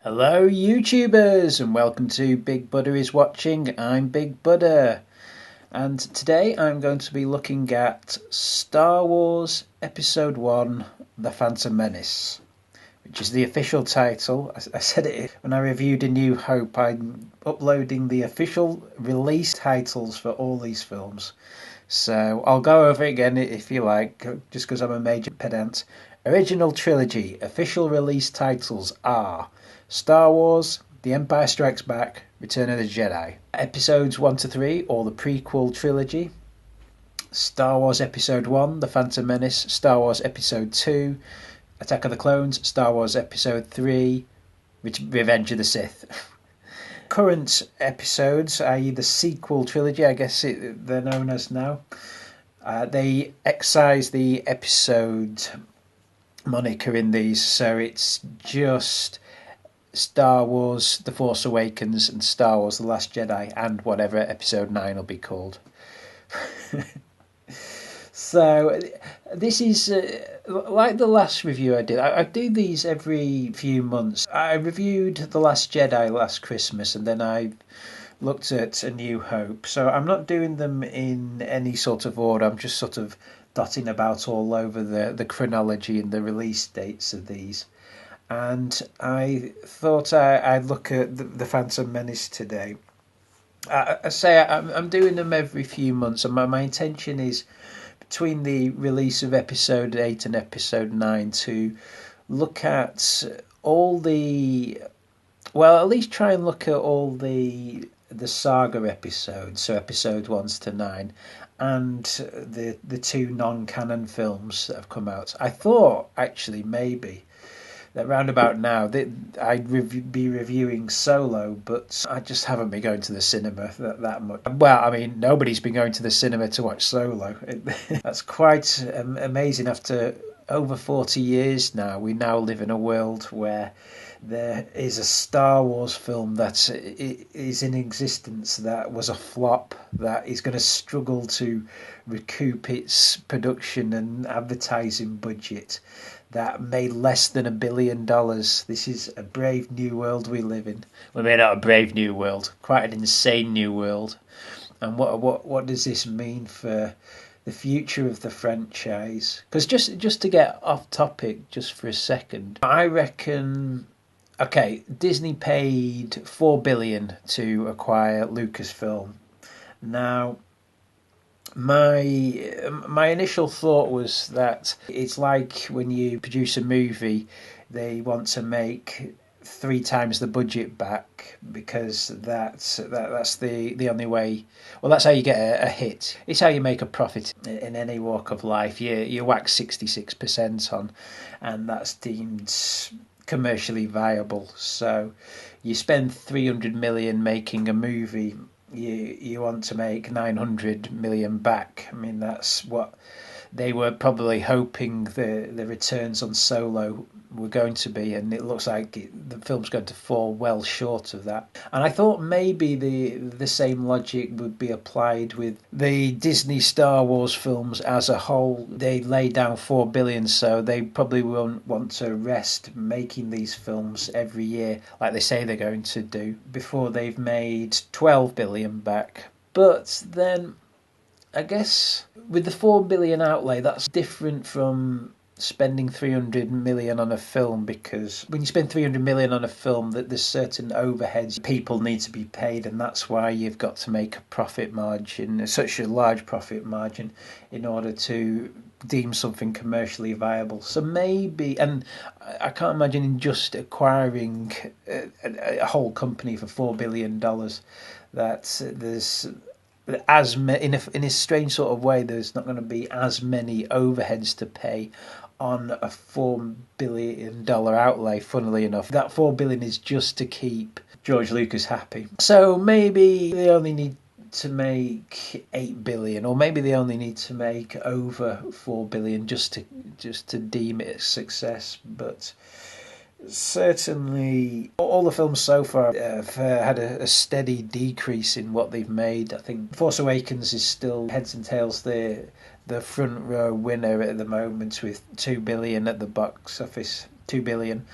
Hello YouTubers and welcome to Big Buddha is Watching. I'm Big Buddha and today I'm going to be looking at Star Wars Episode 1 The Phantom Menace, which is the official title. I said it when I reviewed A New Hope. I'm uploading the official release titles for all these films. So I'll go over it again if you like, just because I'm a major pedant. Original trilogy official release titles are Star Wars, The Empire Strikes Back, Return of the Jedi. Episodes 1 to 3, or the prequel trilogy. Star Wars Episode 1, The Phantom Menace. Star Wars Episode 2, Attack of the Clones. Star Wars Episode 3, Revenge of the Sith. Current episodes, i.e. the sequel trilogy, I guess they're known as now. They excise the episode moniker in these, so it's just Star Wars The Force Awakens and Star Wars The Last Jedi and whatever Episode 9 will be called. So this is like the last review I did. I do these every few months. I reviewed The Last Jedi last Christmas and then I looked at A New Hope. So I'm not doing them in any sort of order. I'm just sort of dotting about all over the chronology and the release dates of these. And I thought I'd look at the Phantom Menace today. I say I'm doing them every few months, and my intention is between the release of Episode 8 and Episode 9 to look at all the... Well, at least try and look at all the saga episodes, so Episode 1 to 9, and the two non-canon films that have come out. I thought, actually, maybe that round about now I'd be reviewing Solo, but I just haven't been going to the cinema that much. Well, I mean, nobody's been going to the cinema to watch Solo. That's quite amazing. After over 40 years now, we now live in a world where there is a Star Wars film that is in existence that was a flop, that is going to struggle to recoup its production and advertising budget, that made less than $1 billion. This is a brave new world we live in. Well, maybe not a brave new world, quite an insane new world. And what does this mean for the future of the franchise? Because just to get off topic just for a second, I reckon... Okay, Disney paid $4 billion to acquire Lucasfilm. Now, my initial thought was that it's like when you produce a movie, they want to make 3 times the budget back because that's the only way. Well, that's how you get a hit. It's how you make a profit in any walk of life. You whack 66% on, and that's deemed commercially viable. So you spend 300 million making a movie, you want to make 900 million back. I mean, that's what they were probably hoping the returns on Solo were going to be, and it looks like the film's going to fall well short of that. And I thought maybe the same logic would be applied with the Disney Star Wars films as a whole. They laid down $4 billion, so they probably won't want to rest making these films every year like they say they're going to do before they've made $12 billion back. But then I guess with the $4 billion outlay, that's different from spending 300 million on a film, because when you spend 300 million on a film, that there's certain overheads people need to be paid, and that's why you've got to make a profit margin, such a large profit margin, in order to deem something commercially viable. So maybe, and I can't imagine in just acquiring a whole company for $4 billion that there's in a strange sort of way, there's not going to be as many overheads to pay on a $4 billion outlay. Funnily enough, that $4 billion is just to keep George Lucas happy. So maybe they only need to make $8 billion, or maybe they only need to make over $4 billion just to deem it a success. But certainly all the films so far have had a steady decrease in what they've made. I think Force Awakens is still heads and tails the front row winner at the moment with $2 billion at the box office. $2 billion.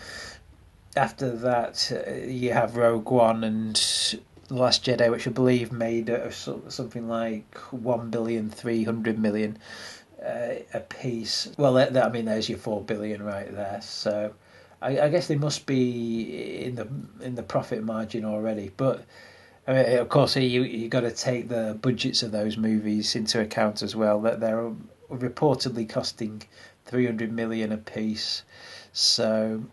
After that, you have Rogue One and The Last Jedi, which I believe made something like 1,300,000,000 a piece. Well, I mean, there's your 4 billion right there. So, I guess they must be in the profit margin already. But I mean, of course, you got to take the budgets of those movies into account as well. That they're reportedly costing 300 million a piece. So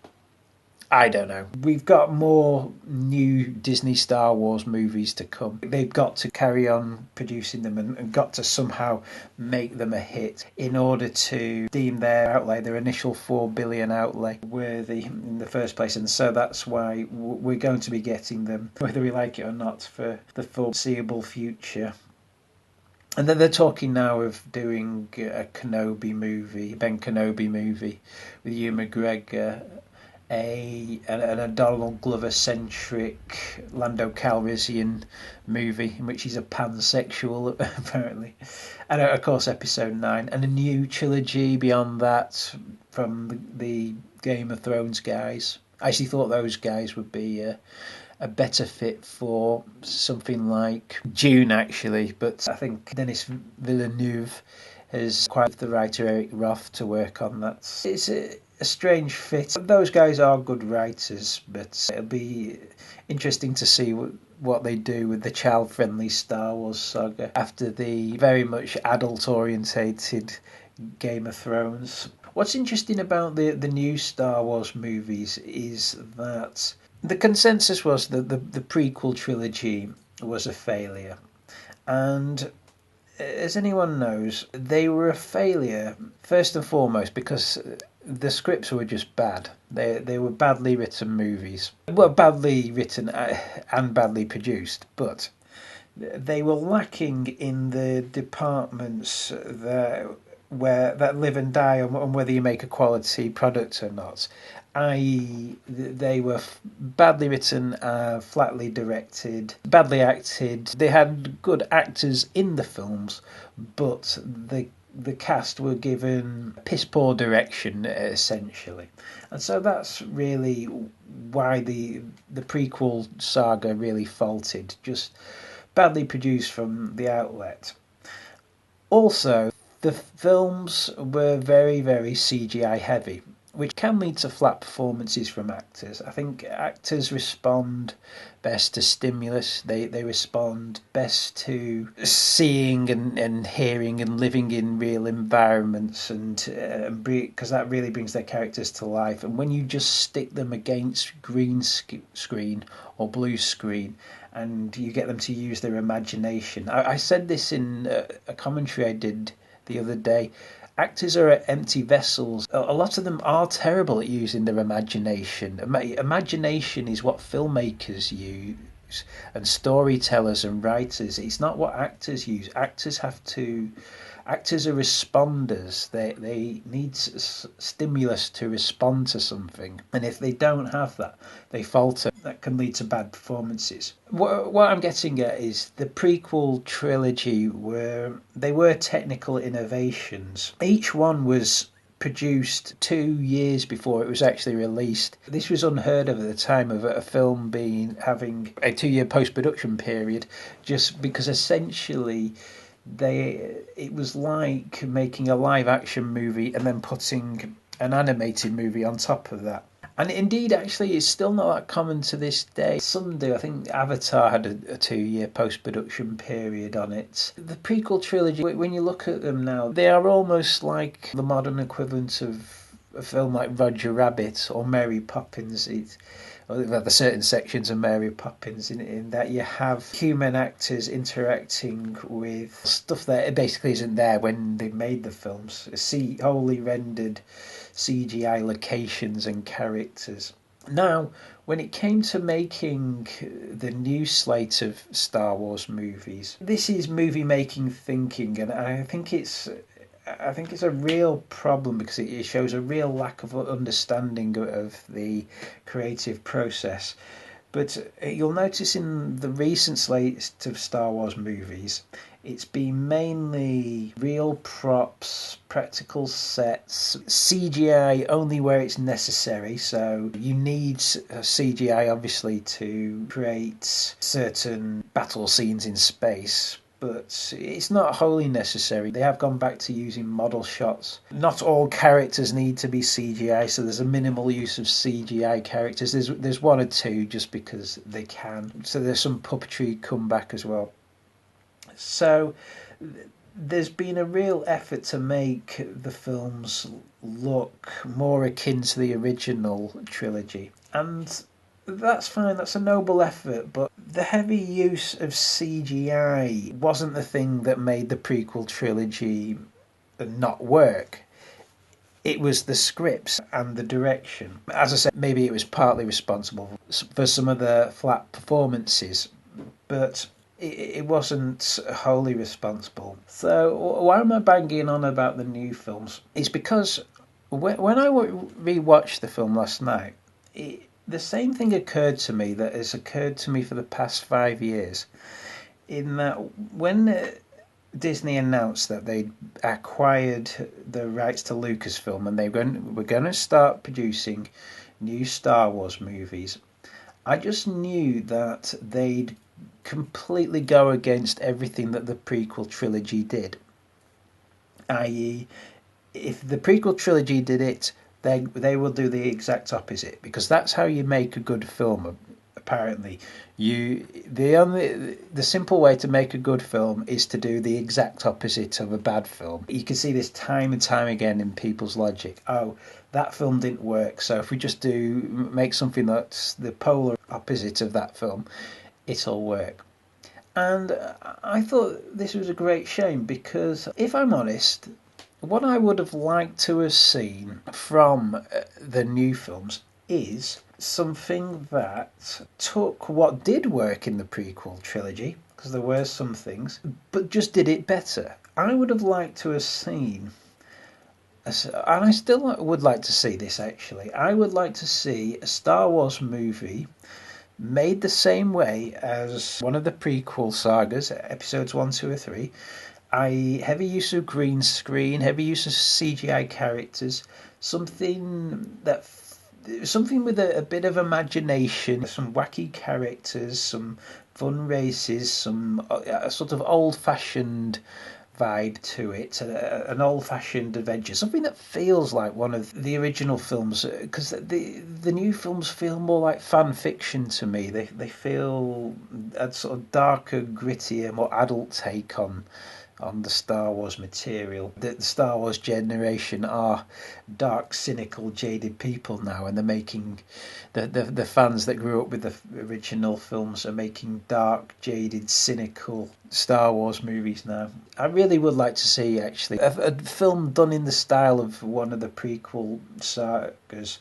I don't know. We've got more new Disney Star Wars movies to come. They've got to carry on producing them and got to somehow make them a hit in order to deem their outlay, their initial 4 billion outlay, worthy in the first place. And so that's why we're going to be getting them, whether we like it or not, for the foreseeable future. And then they're talking now of doing a Kenobi movie, Ben Kenobi movie, with Ewan McGregor, a Donald Glover centric Lando Calrissian movie in which he's a pansexual apparently, and of course Episode 9, and a new trilogy beyond that from the Game of Thrones guys. I actually thought those guys would be a better fit for something like Dune actually, but I think Denis Villeneuve has quite the writer Eric Roth to work on that. It's a strange fit. Those guys are good writers, but it'll be interesting to see what they do with the child-friendly Star Wars saga after the very much adult-orientated Game of Thrones. What's interesting about the new Star Wars movies is that the consensus was that the prequel trilogy was a failure, and as anyone knows, they were a failure first and foremost because the scripts were just bad. They were badly written movies. Well, badly written and badly produced, but they were lacking in the departments that live and die on whether you make a quality product or not. I.e., they were badly written, flatly directed, badly acted. They had good actors in the films, but the cast were given piss poor direction essentially, and so that's really why the prequel saga really faltered. Just badly produced from the outlet. Also, the films were very, very CGI heavy, which can lead to flat performances from actors. I think actors respond best to stimulus. They respond best to seeing and hearing and living in real environments, and because that really brings their characters to life. And when you just stick them against green screen or blue screen, and you get them to use their imagination. I said this in a commentary I did the other day. Actors are empty vessels. A lot of them are terrible at using their imagination. Imagination is what filmmakers use, and storytellers and writers. It's not what actors use. Actors are responders. They need stimulus to respond to something, and if they don't have that, they falter. That can lead to bad performances. What I'm getting at is the prequel trilogy were technical innovations. Each one was produced 2 years before it was actually released. This was unheard of at the time of a film having a 2-year post-production period, just because essentially it was like making a live action movie and then putting an animated movie on top of that. And indeed, actually, it's still not that common to this day. Some do. I think Avatar had a 2-year post-production period on it. The prequel trilogy, when you look at them now, they are almost like the modern equivalent of a film like Roger Rabbit or Mary Poppins. There are certain sections of Mary Poppins in that you have human actors interacting with stuff that basically isn't there when they made the films. Wholly rendered CGI locations and characters. Now, when it came to making the new slate of Star Wars movies, this is movie making thinking, and I think it's a real problem because it shows a real lack of understanding of the creative process. But you'll notice in the recent slate of Star Wars movies, it's been mainly real props, practical sets, CGI only where it's necessary. So you need CGI obviously to create certain battle scenes in space, but it's not wholly necessary. They have gone back to using model shots. Not all characters need to be CGI, so there's a minimal use of CGI characters. There's one or two just because they can. So there's some puppetry come back as well. So there's been a real effort to make the films look more akin to the original trilogy. And that's fine, that's a noble effort, but the heavy use of CGI wasn't the thing that made the prequel trilogy not work. It was the scripts and the direction. As I said, maybe it was partly responsible for some of the flat performances, but it wasn't wholly responsible. So why am I banging on about the new films? It's because when I rewatched the film last night, the same thing occurred to me that has occurred to me for the past 5 years. In that, when Disney announced that they'd acquired the rights to Lucasfilm and were going to start producing new Star Wars movies, I just knew that they'd completely go against everything that the prequel trilogy did. I.e., if the prequel trilogy did it, they will do the exact opposite, because that's how you make a good film. Apparently, the simple way to make a good film is to do the exact opposite of a bad film. You can see this time and time again in people's logic. Oh, that film didn't work, so if we just make something that's the polar opposite of that film, it'll work. And I thought this was a great shame, because if I'm honest, what I would have liked to have seen from the new films is something that took what did work in the prequel trilogy, because there were some things, but just did it better. I would have liked to have seen, and I still would like to see this actually, I would like to see a Star Wars movie made the same way as one of the prequel sagas, episodes 1, 2 or 3, i.e. heavy use of green screen, heavy use of CGI characters, something with a bit of imagination, some wacky characters, some fun races, some sort of old-fashioned vibe to it, an old-fashioned adventure, something that feels like one of the original films, because the new films feel more like fan fiction to me. They feel a sort of darker, grittier, more adult take on the Star Wars material. The Star Wars generation are dark, cynical, jaded people now, and they're making the fans that grew up with the original films are making dark, jaded, cynical Star Wars movies now. I really would like to see actually a film done in the style of one of the prequel sagas,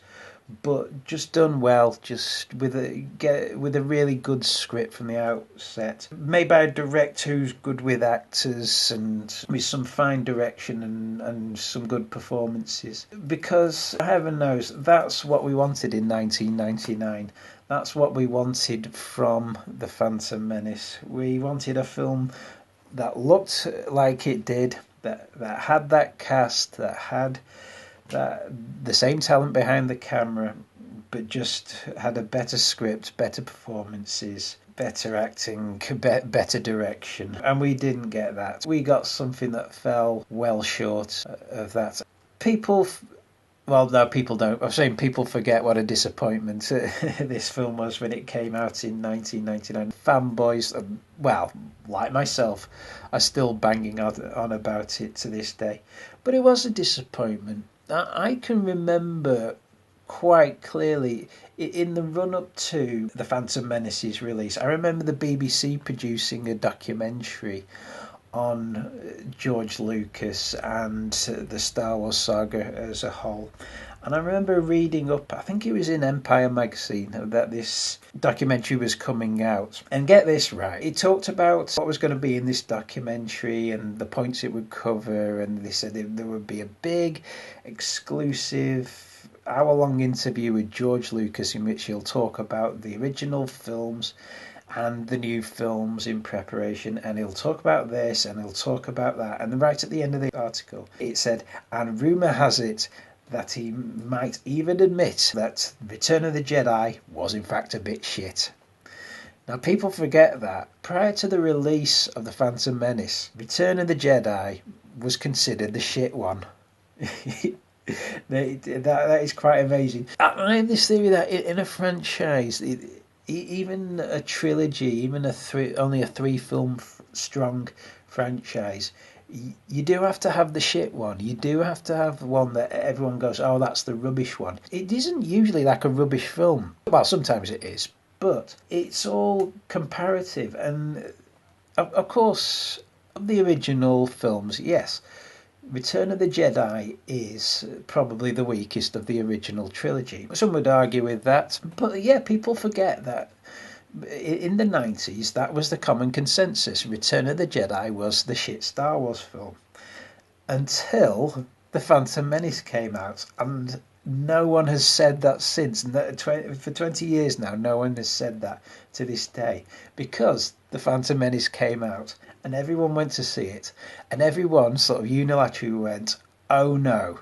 but just done well, just with a really good script from the outset, made by a director who's good with actors and with some fine direction and some good performances. Because heaven knows that's what we wanted in 1999. That's what we wanted from The Phantom Menace. We wanted a film that looked like it did, that had that cast, that had the same talent behind the camera, but just had a better script, better performances, better acting, better direction. And we didn't get that. We got something that fell well short of that. People don't. I'm saying people forget what a disappointment this film was when it came out in 1999. Fanboys, like myself, are still banging on about it to this day. But it was a disappointment. I can remember quite clearly in the run-up to The Phantom Menace's release, I remember the BBC producing a documentary on George Lucas and the Star Wars saga as a whole. And I remember reading up, I think it was in Empire magazine, that this documentary was coming out. And get this right, it talked about what was going to be in this documentary and the points it would cover, and they said there would be a big, exclusive hour-long interview with George Lucas in which he'll talk about the original films and the new films in preparation, and he'll talk about this and he'll talk about that. And then right at the end of the article, it said, and rumour has it that he might even admit that Return of the Jedi was in fact a bit shit. Now, people forget that prior to the release of The Phantom Menace, Return of the Jedi was considered the shit one. that is quite amazing. I have this theory that in a franchise, even a trilogy, even only a 3-film strong franchise, you do have to have the shit one. You do have to have one that everyone goes, oh, that's the rubbish one. It isn't usually like a rubbish film. Well, sometimes it is, but it's all comparative. And of course, of the original films, yes, Return of the Jedi is probably the weakest of the original trilogy. Some would argue with that, but yeah, people forget that in the 90s that was the common consensus. Return of the Jedi was the shit Star Wars film. Until The Phantom Menace came out, and no one has said that since. For 20 years now, no one has said that to this day, because The Phantom Menace came out and everyone went to see it, and everyone sort of unilaterally went, oh no,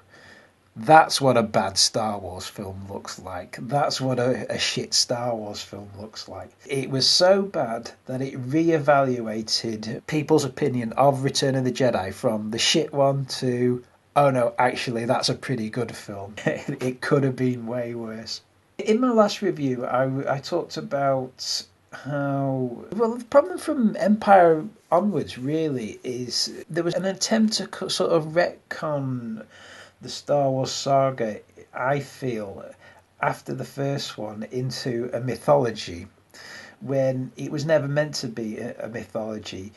that's what a bad Star Wars film looks like. That's what a shit Star Wars film looks like. It was so bad that it re-evaluated people's opinion of Return of the Jedi from the shit one to, oh no, actually that's a pretty good film. It could have been way worse. In my last review, I talked about how... Well, the problem from Empire onwards, really, is there was an attempt to sort of retcon the Star Wars saga, I feel, after the first one, into a mythology, when it was never meant to be a mythology.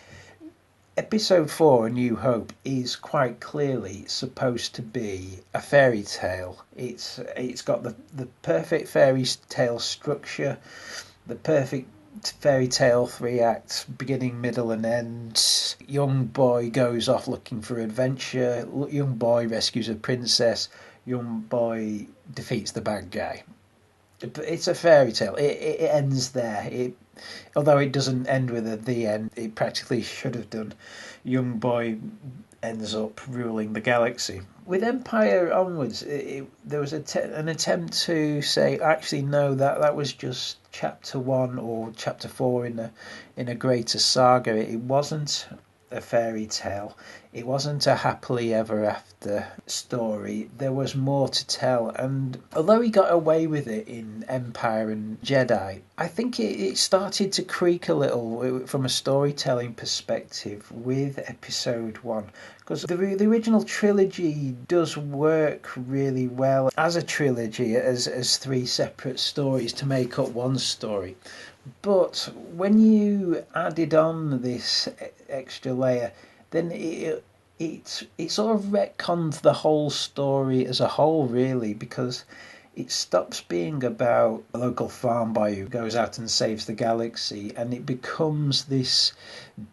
Episode 4, A New Hope, is quite clearly supposed to be a fairy tale. It's got the perfect fairy tale structure, the perfect fairy tale 3 acts, beginning, middle and end. Young boy goes off looking for adventure, young boy rescues a princess, young boy defeats the bad guy. It's a fairy tale. It ends there. Although it doesn't end with the end, it practically should have done. Young boy ends up ruling the galaxy. With Empire onwards, there was an attempt to say, actually, no, that was just chapter 1 or chapter 4 in a greater saga. It wasn't a fairy tale. It wasn't a happily ever after story. There was more to tell, and although he got away with it in Empire and Jedi, I think it started to creak a little from a storytelling perspective with Episode 1, because the original trilogy does work really well as a trilogy, as 3 separate stories to make up one story. But when you added on this extra layer, then it sort of retcons the whole story as a whole, really, because it stops being about a local farm boy who goes out and saves the galaxy, and it becomes this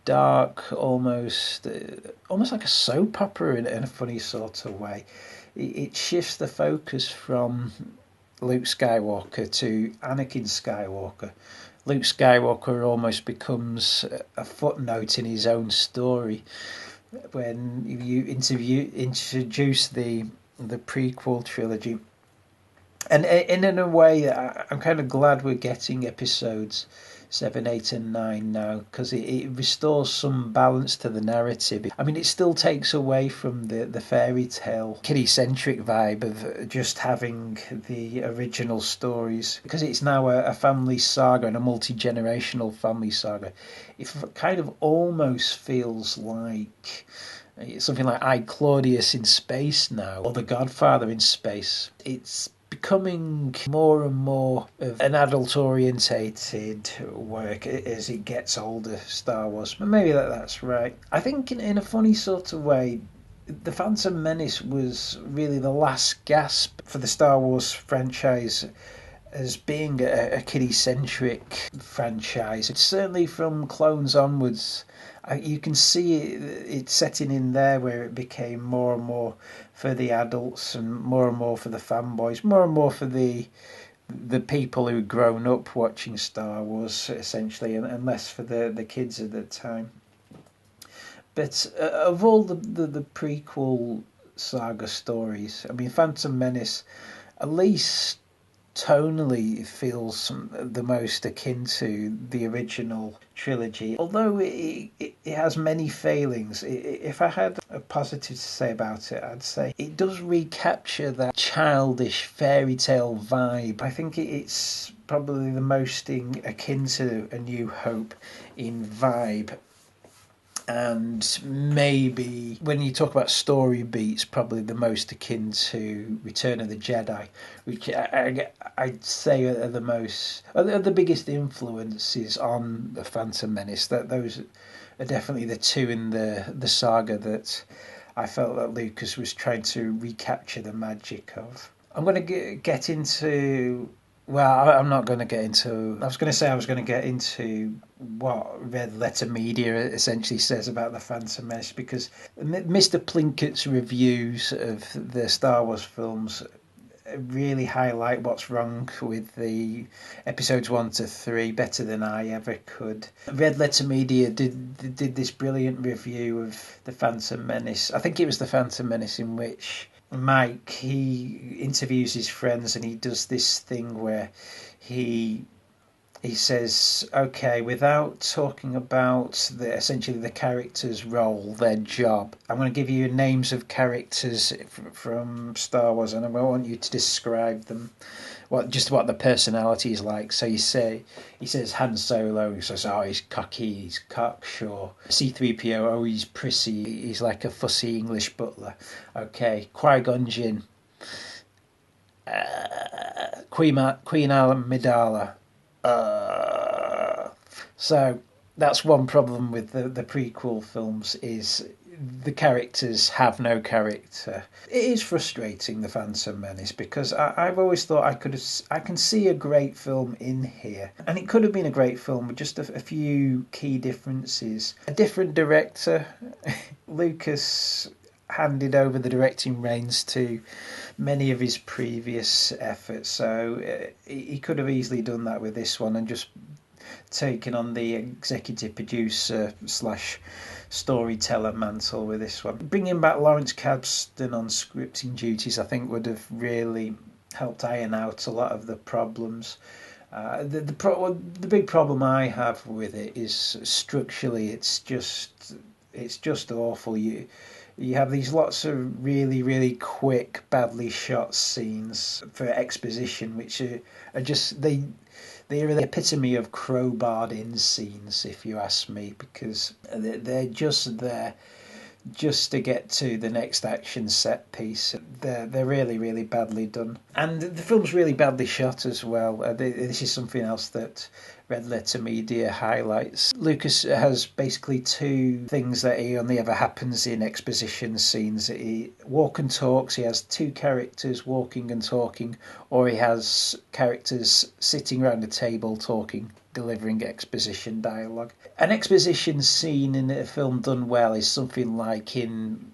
dark, almost like a soap opera in a funny sort of way. It shifts the focus from Luke Skywalker to Anakin Skywalker. Luke Skywalker almost becomes a footnote in his own story when you introduce the prequel trilogy. And in a way, I'm kind of glad we're getting episodes 7, 8 and 9 now, because it restores some balance to the narrative. I mean, it still takes away from the fairy tale kiddie-centric vibe of just having the original stories, because it's now a family saga and a multi-generational family saga. It kind of almost feels like something like I, Claudius in space now, or The Godfather in space. It's becoming more and more of an adult-orientated work as it gets older, Star Wars. But maybe that's right. I think in a funny sort of way, The Phantom Menace was really the last gasp for the Star Wars franchise as being a kiddie-centric franchise. It's certainly from Clones onwards. You can see it setting in there where it became more and more for the adults and more for the fanboys, more and more for the people who'd grown up watching Star Wars, essentially, and less for the kids at the time. But of all the prequel saga stories, I mean, Phantom Menace, at least tonally, it feels the most akin to the original trilogy. Although it has many failings, if I had a positive to say about it, I'd say it does recapture that childish fairy tale vibe. I think it's probably the most akin to A New Hope in vibe. And maybe when you talk about story beats, probably the most akin to Return of the Jedi, which I'd say are the biggest influences on the Phantom Menace. That those are definitely the two in the saga that I felt that Lucas was trying to recapture the magic of. I'm going to get into. Well, I'm not going to get into. I was going to say I was going to get into what Red Letter Media essentially says about the Phantom Menace, because Mr. Plinkett's reviews of the Star Wars films really highlight what's wrong with the episodes 1 to 3 better than I ever could. Red Letter Media did this brilliant review of the Phantom Menace. I think it was the Phantom Menace in which Mike, he interviews his friends and he does this thing where he says, okay, without talking about essentially the character's role, their job, I'm going to give you names of characters from Star Wars, and I want you to describe them, what the personality is like. So he says Han Solo. He says, oh, he's cocky, he's cocksure. C-3PO, oh, he's prissy, he's like a fussy English butler. Okay, Qui-Gon Jinn, Queen Amidala. So that's one problem with the prequel films, is the characters have no character. It is frustrating, the Phantom Menace, because I've always thought I can see a great film in here, and it could have been a great film with just a few key differences. A different director. Lucas handed over the directing reins to many of his previous efforts, so he could have easily done that with this one and just taken on the executive producer / storyteller mantle with this one. Bringing back Lawrence Kasdan on scripting duties, I think, would have really helped iron out a lot of the problems. The big problem I have with it is structurally, it's just awful. You have these lots of really quick, badly shot scenes for exposition, which are just they are the epitome of crowbarred in scenes, if you ask me, because they're just there just to get to the next action set piece. They're really badly done, and the film's really badly shot as well. This is something else that Red Letter Media highlights. Lucas has basically two things that he only ever happens in exposition scenes. He walk and talks. He has two characters walking and talking, or he has characters sitting around a table talking, delivering exposition dialogue. An exposition scene in a film done well is something like in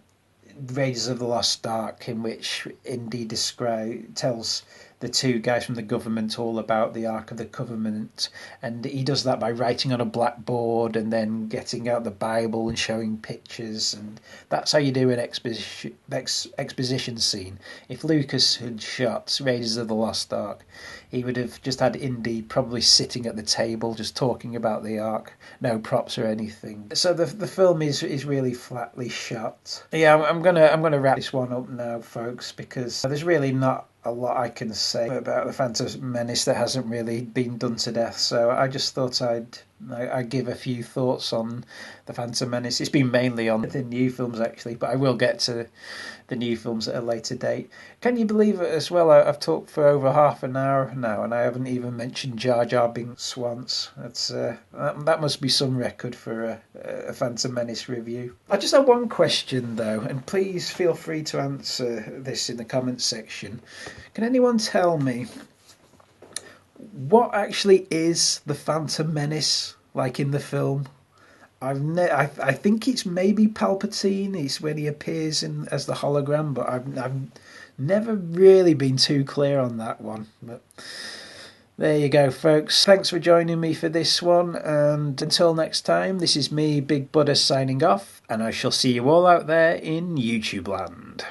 Raiders of the Lost Ark, in which Indy tells the two guys from the government all about the Ark of the Covenant, and he does that by writing on a blackboard and then getting out the Bible and showing pictures, and that's how you do an exposition scene. If Lucas had shot Raiders of the Lost Ark, he would have just had Indy probably sitting at the table just talking about the Ark, no props or anything. So the film is really flatly shot. Yeah, I'm gonna wrap this one up now, folks, because there's really not a lot I can say about the Phantom Menace that hasn't really been done to death. So I just thought I'd give a few thoughts on the Phantom Menace. It's been mainly on the new films, actually, but I will get to the new films at a later date. Can you believe it as well? I've talked for over half an hour now, and I haven't even mentioned Jar Jar Binks once. That must be some record for a Phantom Menace review. I just have one question, though, and please feel free to answer this in the comments section. Can anyone tell me what actually is the Phantom Menace like in the film? I think it's maybe Palpatine. It's when he appears in as the hologram, but I've never really been too clear on that one. But there you go, folks. Thanks for joining me for this one, and until next time, this is me, Big Buddha, signing off, and I shall see you all out there in YouTube land.